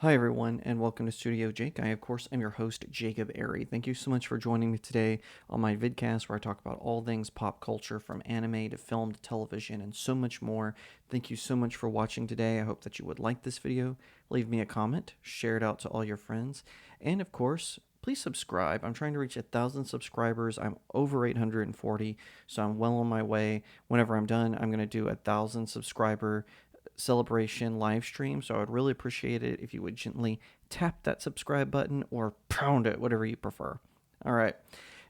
Hi, everyone, and welcome to StudioJake. I, of course, am your host, Jacob Airy. Thank you so much for joining me today on my vidcast where I talk about all things pop culture from anime to film to television and so much more. Thank you so much for watching today. I hope that you would like this video. Leave me a comment, share it out to all your friends, and of course, please subscribe. I'm trying to reach 1,000 subscribers. I'm over 840, so I'm well on my way. Whenever I'm done, I'm going to do 1,000 subscriber celebration live stream. So I would really appreciate it if you would gently tap that subscribe button or pound it, whatever you prefer. All right,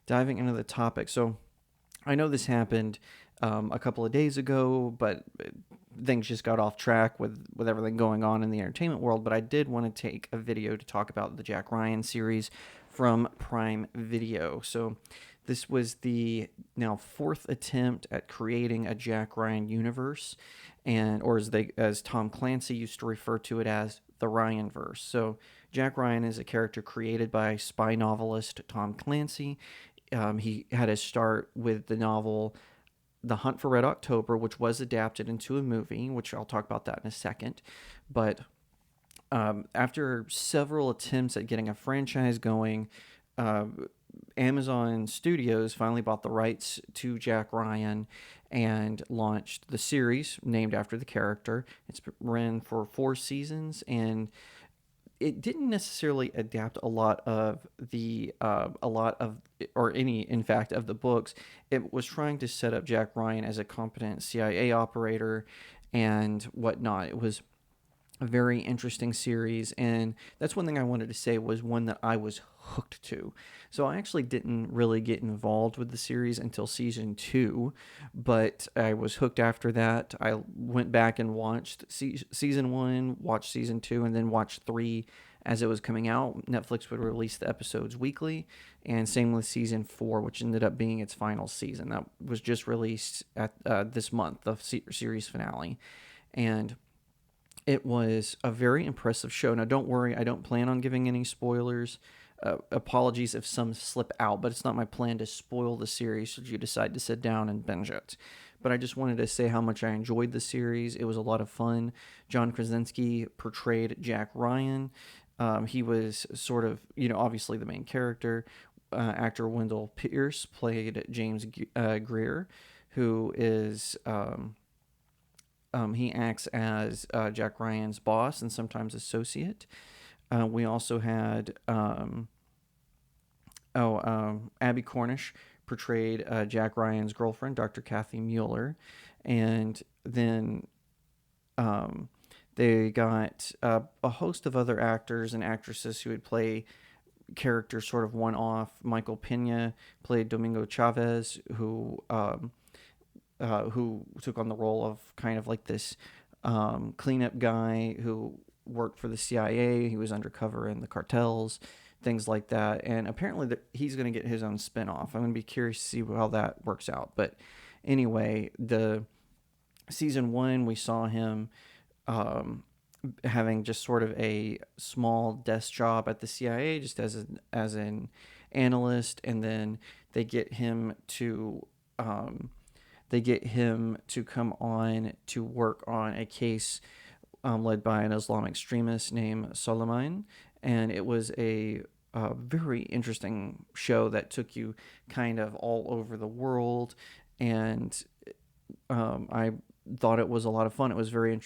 diving into the topic. So I know this happened a couple of days ago, but things just got off track with everything going on in the entertainment world. But I did want to take a video to talk about the Jack Ryan series from Prime Video. So this was the now fourth attempt at creating a Jack Ryan universe, and or as Tom Clancy used to refer to it as the Ryanverse. So Jack Ryan is a character created by spy novelist Tom Clancy. He had his start with the novel The Hunt for Red October, which was adapted into a movie, which I'll talk about that in a second. But after several attempts at getting a franchise going, uh, Amazon Studios finally bought the rights to Jack Ryan and launched the series named after the character. It's ran for 4 seasons, and it didn't necessarily adapt a lot of or any in fact of the books. It was trying to set up Jack Ryan as a competent CIA operator and whatnot. It was a very interesting series, and that's one thing I wanted to say was one that I was hooked to. So I actually didn't really get involved with the series until season 2, but I was hooked after that. I went back and watched season 1, watched season 2, and then watched 3 as it was coming out. Netflix would release the episodes weekly, and same with season 4, which ended up being its final season. That was just released at this month, the series finale. And it was a very impressive show. Now, don't worry, I don't plan on giving any spoilers. Apologies if some slip out, but it's not my plan to spoil the series should you decide to sit down and binge it. But I just wanted to say how much I enjoyed the series. It was a lot of fun. John Krasinski portrayed Jack Ryan. He was sort of, obviously the main character. Actor Wendell Pierce played James Greer, who is he acts as Jack Ryan's boss and sometimes associate. We also had Abby Cornish portrayed Jack Ryan's girlfriend, Dr. Kathy Mueller, and then they got a host of other actors and actresses who would play characters sort of one off. Michael Pena played Domingo Chavez, who took on the role of kind of like this cleanup guy who worked for the CIA. He was undercover in the cartels, things like that. And apparently, he's going to get his own spinoff. I'm going to be curious to see how that works out. But anyway, the season 1, we saw him having just sort of a small desk job at the CIA, just as an analyst, and then they get him to come on to work on a case led by an Islamic extremist named Soleimani, and it was a very interesting show that took you kind of all over the world, and I thought it was a lot of fun. It was very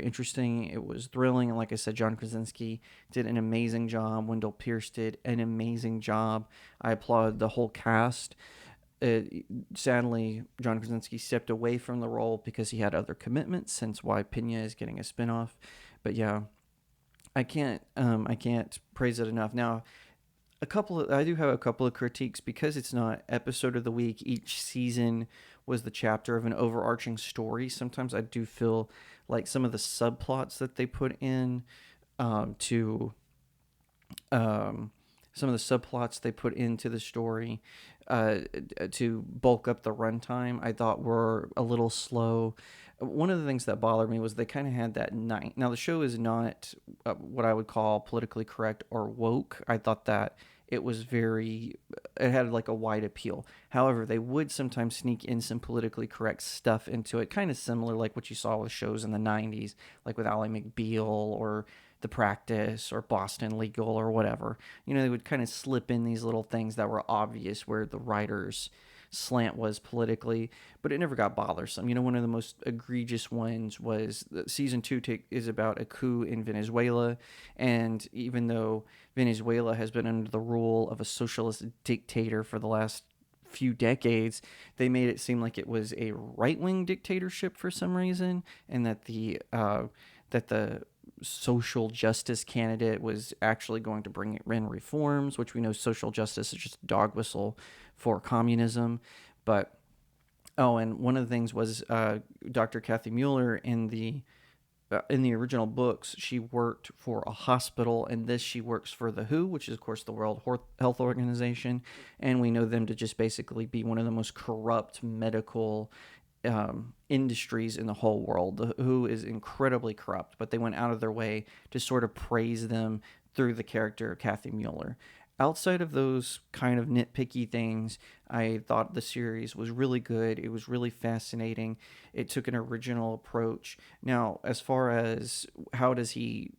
interesting. It was thrilling, and like I said, John Krasinski did an amazing job. Wendell Pierce did an amazing job. I applaud the whole cast. Sadly, John Krasinski stepped away from the role because he had other commitments, hence why Pena is getting a spinoff. But yeah, I can't praise it enough. Now, I do have a couple of critiques because it's not episode of the week. Each season was the chapter of an overarching story. Sometimes I do feel like some of the subplots that they put in to some of the subplots they put into the story to bulk up the runtime, I thought were a little slow. One of the things that bothered me was they kind of had that night. Now, the show is not what I would call politically correct or woke. I thought that it had like a wide appeal. However, they would sometimes sneak in some politically correct stuff into it, kind of similar like what you saw with shows in the 90s, like with Ally McBeal or The Practice or Boston Legal or whatever. They would kind of slip in these little things that were obvious where the writers slant was politically, but it never got bothersome. One of the most egregious ones was season two is about a coup in Venezuela, and even though Venezuela has been under the rule of a socialist dictator for the last few decades, they made it seem like it was a right-wing dictatorship for some reason, and that the social justice candidate was actually going to bring in reforms, which we know social justice is just a dog whistle for communism. But oh, and one of the things was Dr. Kathy Mueller in the original books, she worked for a hospital, and this she works for the WHO, which is of course the World Health Organization, and we know them to just basically be one of the most corrupt medical industries in the whole world. The WHO is incredibly corrupt, but they went out of their way to sort of praise them through the character of Kathy Mueller. Outside of those kind of nitpicky things, I thought the series was really good. It was really fascinating. It took an original approach. Now, as far as how does he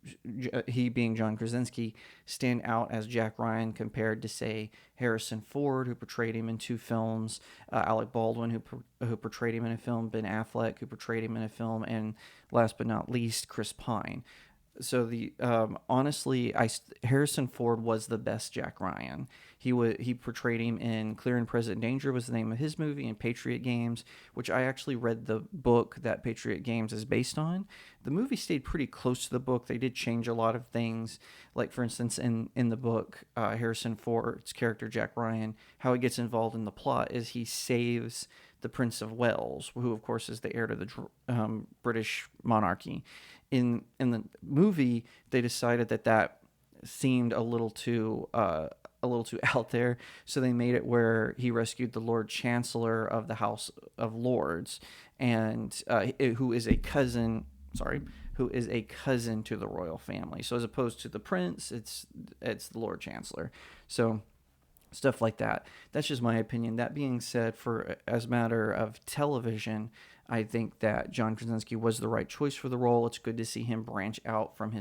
being John Krasinski, stand out as Jack Ryan compared to, say, Harrison Ford, who portrayed him in two films, Alec Baldwin, who portrayed him in a film, Ben Affleck, who portrayed him in a film, and last but not least, Chris Pine. So the honestly, Harrison Ford was the best Jack Ryan. He portrayed him in Clear and Present Danger was the name of his movie, and Patriot Games, which I actually read the book that Patriot Games is based on. The movie stayed pretty close to the book. They did change a lot of things, like for instance in the book, Harrison Ford's character Jack Ryan, how he gets involved in the plot is he saves the Prince of Wales, who of course is the heir to the British monarchy. In the movie, they decided that seemed a little too out there, so they made it where he rescued the Lord Chancellor of the House of Lords, and who is a cousin. Sorry, who is a cousin to the royal family. So as opposed to the prince, it's the Lord Chancellor. So stuff like that. That's just my opinion. That being said, for as a matter of television, I think that John Krasinski was the right choice for the role. It's good to see him branch out from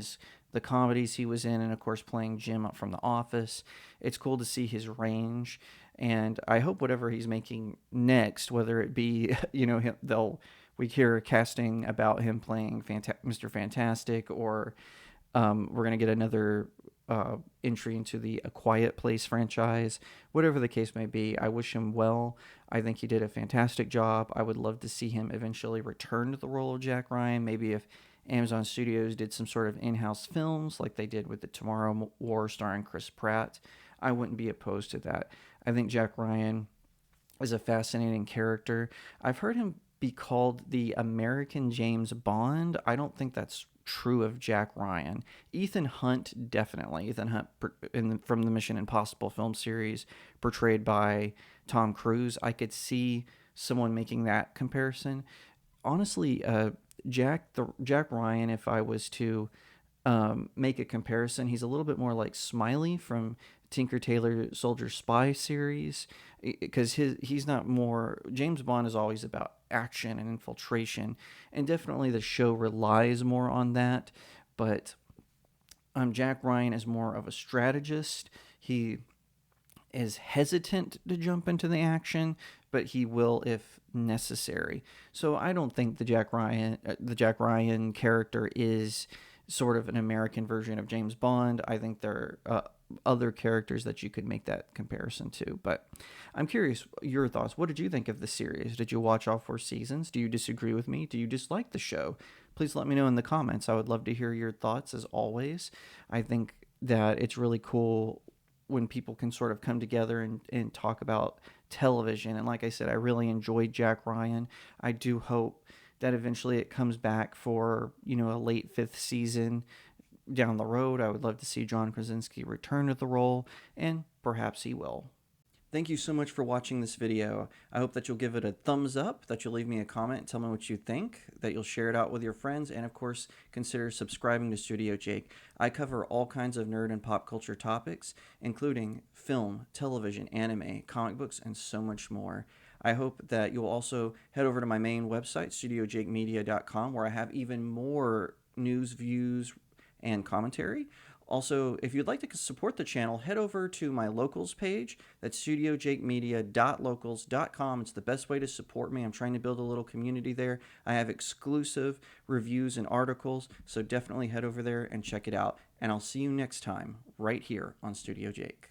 the comedies he was in, and of course playing Jim from The Office. It's cool to see his range, and I hope whatever he's making next, whether it be we hear casting about him playing Mr. Fantastic, or we're gonna get another entry into the A Quiet Place franchise. Whatever the case may be, I wish him well. I think he did a fantastic job. I would love to see him eventually return to the role of Jack Ryan. Maybe if Amazon Studios did some sort of in-house films like they did with the Tomorrow War starring Chris Pratt, I wouldn't be opposed to that. I think Jack Ryan is a fascinating character. I've heard him be called the American James Bond. I don't think that's true of Jack Ryan. Ethan Hunt, definitely. Ethan Hunt from the Mission Impossible film series, portrayed by Tom Cruise. I could see someone making that comparison. Honestly, Jack Ryan, if I was to make a comparison, he's a little bit more like Smiley from Tinker Tailor Soldier Spy series, because he's not more. James Bond is always about action and infiltration, and definitely the show relies more on that. But Jack Ryan is more of a strategist. He is hesitant to jump into the action, but he will if necessary. So I don't think the Jack Ryan character is sort of an American version of James Bond. I think there are other characters that you could make that comparison to. But I'm curious your thoughts. What did you think of the series? Did you watch all 4 seasons? Do you disagree with me? Do you dislike the show? Please let me know in the comments. I would love to hear your thoughts as always. I think that it's really cool when people can sort of come together and talk about television. And like I said, I really enjoyed Jack Ryan. I do hope that eventually it comes back for, a late 5th season down the road. I would love to see John Krasinski return to the role, and perhaps he will. Thank you so much for watching this video. I hope that you'll give it a thumbs up, that you'll leave me a comment, tell me what you think, that you'll share it out with your friends, and of course, consider subscribing to Studio Jake. I cover all kinds of nerd and pop culture topics, including film, television, anime, comic books, and so much more. I hope that you'll also head over to my main website, StudioJakeMedia.com, where I have even more news, views, and commentary. Also, if you'd like to support the channel, head over to my locals page. That's studiojakemedia.locals.com. It's the best way to support me. I'm trying to build a little community there. I have exclusive reviews and articles, so definitely head over there and check it out. And I'll see you next time right here on Studio Jake.